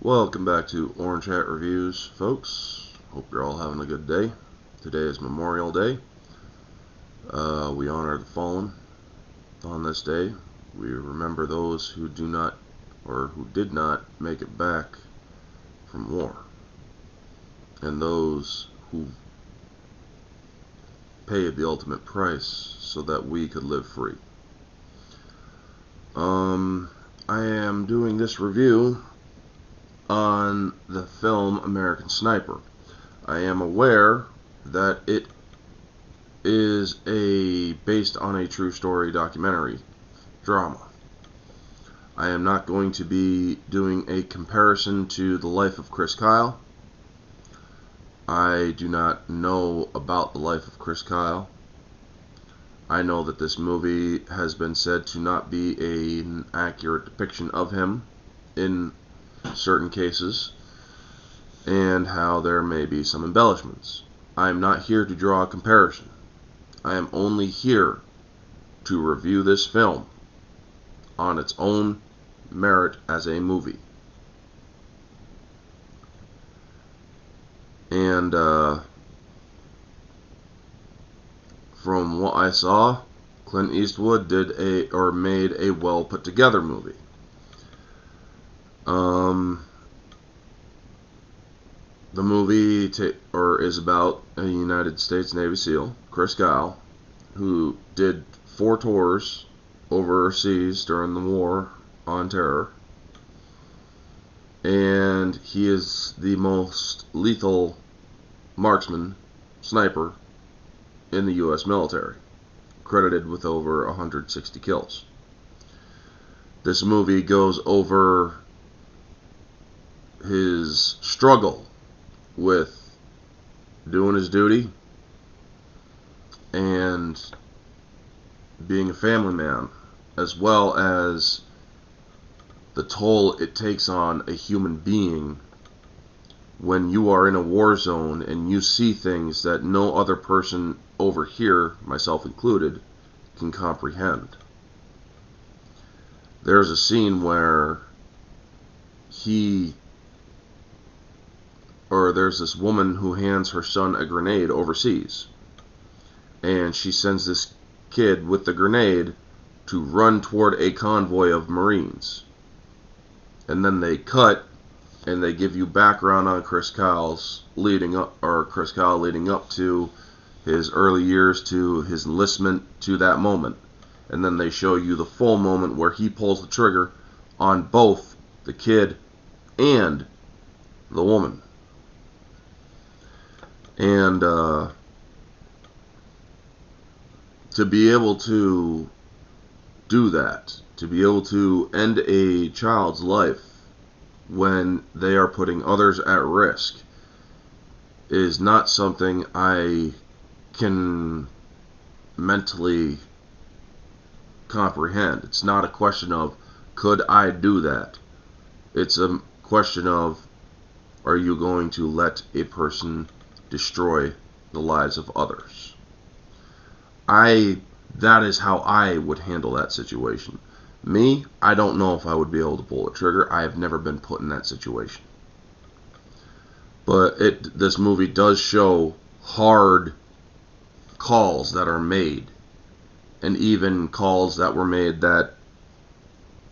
Welcome back to Orange Hat Reviews, folks. Hope you're all having a good day. Today is Memorial Day. We honor the fallen on this day. We remember those who do not or who did not make it back from war, and those who paid the ultimate price so that we could live free. I am doing this review on the film American Sniper. I am aware that it is based on a true story documentary drama. I am not going to be doing a comparison to the life of Chris Kyle. I do not know about the life of Chris Kyle. I know that this movie has been said to not be an accurate depiction of him in certain cases, and how there may be some embellishments. I am not here to draw a comparison. I am only here to review this film on its own merit as a movie. And from what I saw, Clint Eastwood made a well put together movie. The movie is about a United States Navy SEAL, Chris Kyle, who did 4 tours overseas during the war on terror, and he is the most lethal marksman, sniper in the U.S. military, credited with over 160 kills. This movie goes over his struggle with doing his duty and being a family man, as well as the toll it takes on a human being when you are in a war zone and you see things that no other person over here, myself included, can comprehend. There's a scene where there's this woman who hands her son a grenade overseas, and she sends this kid with the grenade to run toward a convoy of Marines. And then they cut and they give you background on Chris Kyle leading up to his early years, to his enlistment, to that moment. And then they show you the full moment where he pulls the trigger on both the kid and the woman. And to be able to do that, to be able to end a child's life when they are putting others at risk, is not something I can mentally comprehend. It's not a question of, could I do that? It's a question of, are you going to let a person destroy the lives of others? That is how I would handle that situation. Me, I don't know if I would be able to pull a trigger. I have never been put in that situation. But this movie does show hard calls that are made, and even calls that were made that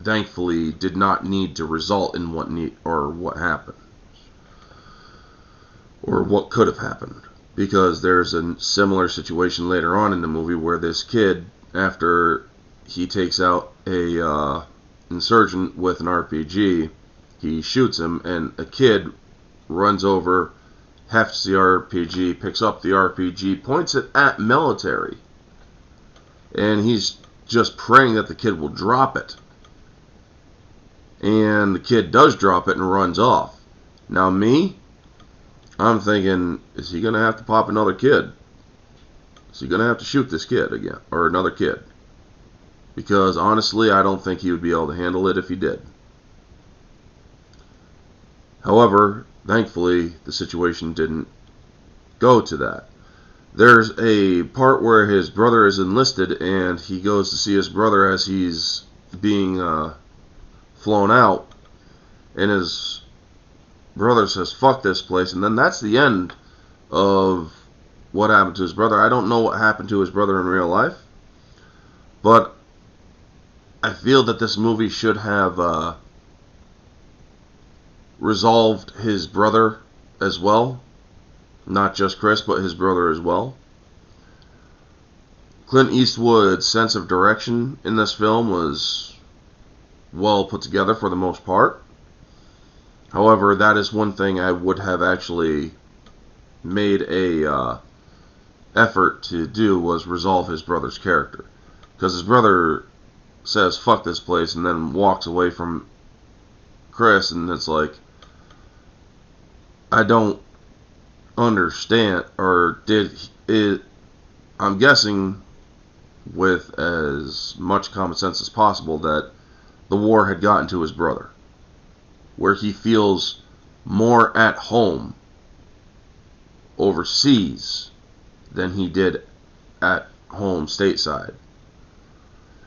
thankfully did not need to result in what happened, or what could have happened. Because there's a similar situation later on in the movie where this kid, after he takes out a insurgent with an RPG, he shoots him, and a kid runs over, hefts the RPG, picks up the RPG, points it at military, and he's just praying that the kid will drop it. And the kid does drop it and runs off. Now I'm thinking, is he going to have to pop another kid? Is he going to have to shoot this kid again, or another kid? Because honestly, I don't think he would be able to handle it if he did. However, thankfully, the situation didn't go to that. There's a part where his brother is enlisted, and he goes to see his brother as he's being flown out, and his brother says, fuck this place, and then that's the end of what happened to his brother. I don't know what happened to his brother in real life, but I feel that this movie should have resolved his brother as well. Not just Chris, but his brother as well. Clint Eastwood's sense of direction in this film was well put together for the most part. However, that is one thing I would have actually made a effort to do, was resolve his brother's character. Because his brother says, fuck this place, and then walks away from Chris, and it's like, I don't understand, or did it, I'm guessing with as much common sense as possible, that the war had gotten to his brother, where he feels more at home overseas than he did at home stateside.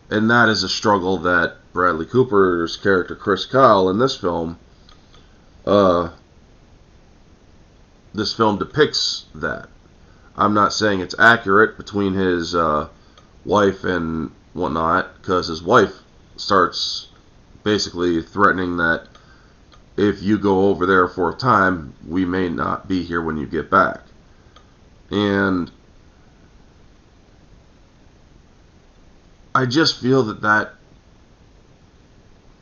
And that is a struggle that Bradley Cooper's character Chris Kyle in this film depicts that. I'm not saying it's accurate between his wife and whatnot, because his wife starts basically threatening that if you go over there for a time, we may not be here when you get back. And I just feel that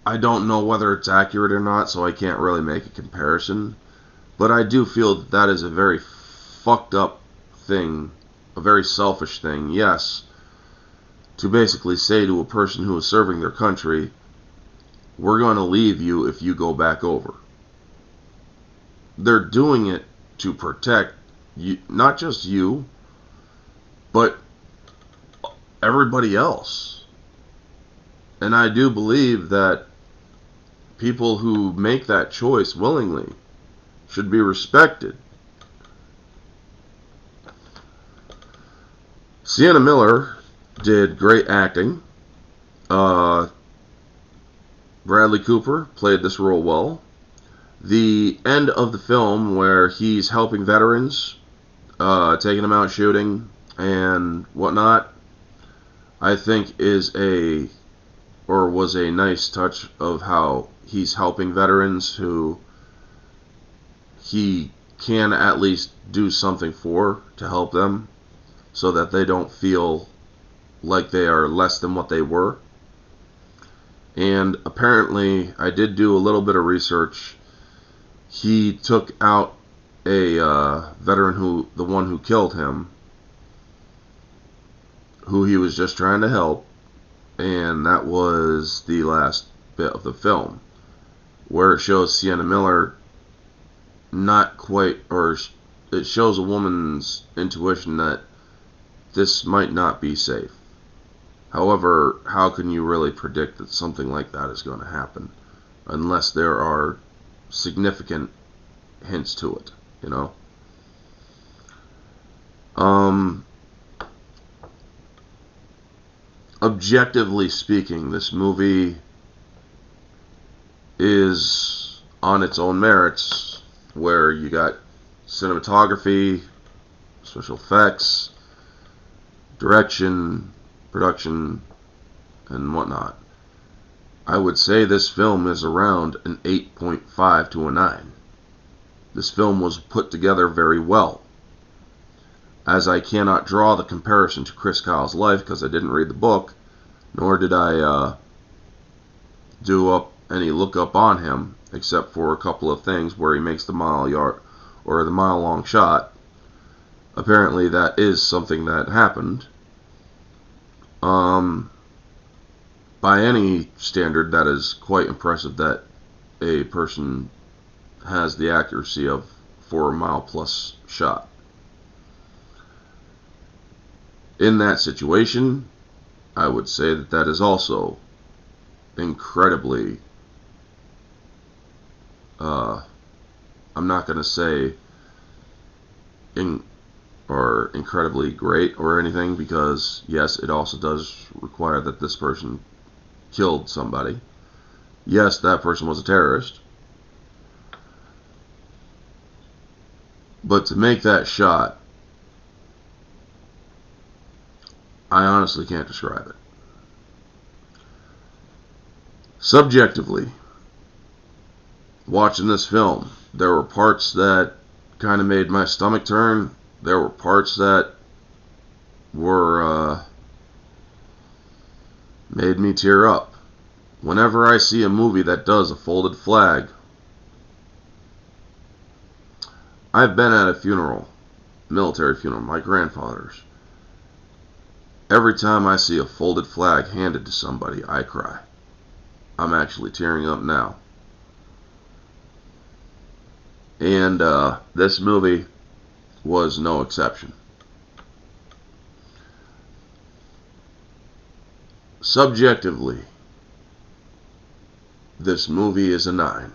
I don't know whether it's accurate or not, so I can't really make a comparison. But I do feel that is a very fucked up thing, a very selfish thing, yes, to basically say to a person who is serving their country, we're going to leave you if you go back over. They're doing it to protect you, not just you, but everybody else. And I do believe that people who make that choice willingly should be respected. Sienna Miller did great acting. Bradley Cooper played this role well. The end of the film, where he's helping veterans, taking them out shooting and whatnot, I think was a nice touch of how he's helping veterans who he can at least do something for, to help them so that they don't feel like they are less than what they were. And apparently, I did do a little bit of research. He took out a veteran, the one who killed him, who he was just trying to help, and that was the last bit of the film, where it shows Sienna Miller not quite, or it shows a woman's intuition that this might not be safe. However, how can you really predict that something like that is going to happen unless there are significant hints to it, you know? Objectively speaking, this movie is on its own merits, where you got cinematography, special effects, direction, production, and whatnot. I would say this film is around an 8.5 to a 9. This film was put together very well. As I cannot draw the comparison to Chris Kyle's life because I didn't read the book, nor did I do up any lookup on him, except for a couple of things where he makes the mile long shot. Apparently that is something that happened. By any standard, that is quite impressive that a person has the accuracy of for a mile plus shot. In that situation, I would say that is also incredibly, I'm not going to say incredibly great or anything, because yes, it also does require that this person killed somebody. Yes, that person was a terrorist. But to make that shot, I honestly can't describe it. Subjectively, watching this film, there were parts that kind of made my stomach turn. There were parts that were made me tear up. Whenever I see a movie that does a folded flag, I've been at a funeral, military funeral, my grandfather's. Every time I see a folded flag handed to somebody, I cry. I'm actually tearing up now. And this movie was no exception. Subjectively, this movie is a 9.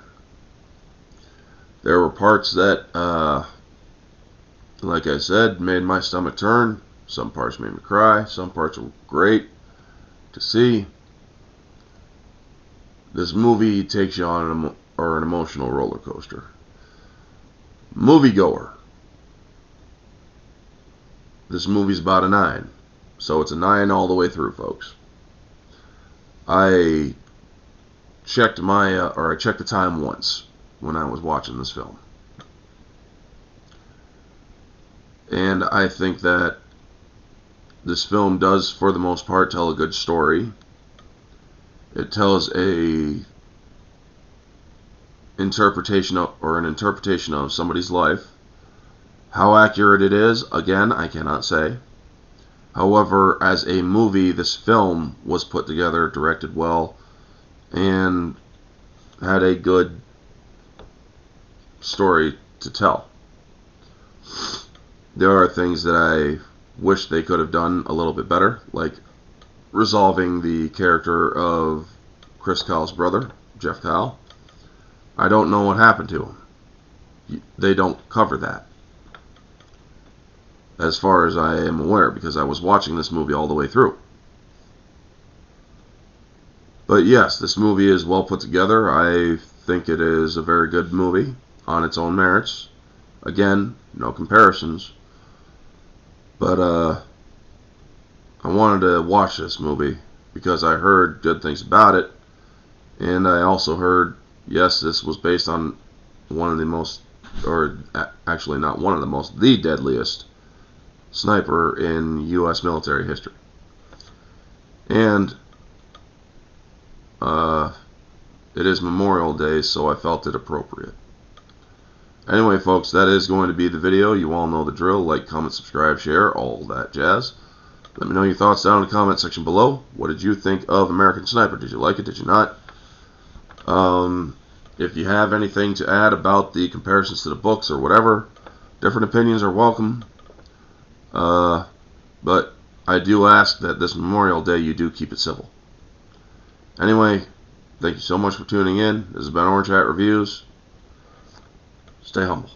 There were parts that, like I said, made my stomach turn. Some parts made me cry. Some parts were great to see. This movie takes you on an emotional roller coaster. Moviegoer. This movie's about a 9. So it's a 9 all the way through, folks. I checked the time once when I was watching this film. And I think that this film does, for the most part, tell a good story. It tells an interpretation of somebody's life. How accurate it is, again, I cannot say. However, as a movie, this film was put together, directed well, and had a good story to tell. There are things that I wish they could have done a little bit better, like resolving the character of Chris Kyle's brother, Jeff Kyle. I don't know what happened to him. They don't cover that, as far as I am aware, because I was watching this movie all the way through. But yes, this movie is well put together. I think it is a very good movie on its own merits. Again, no comparisons. But I wanted to watch this movie because I heard good things about it. And I also heard, yes, this was based on one of the most, or actually not one of the most, the deadliest sniper in U.S. military history. And it is Memorial Day, so I felt it appropriate. Anyway, folks, that is going to be the video. You all know the drill. Like, comment, subscribe, share, all that jazz. Let me know your thoughts down in the comment section below. What did you think of American Sniper? Did you like it? Did you not? If you have anything to add about the comparisons to the books or whatever, different opinions are welcome. But I do ask that this Memorial Day you do keep it civil. Anyway, thank you so much for tuning in. This has been Orange Hat Reviews. Stay humble.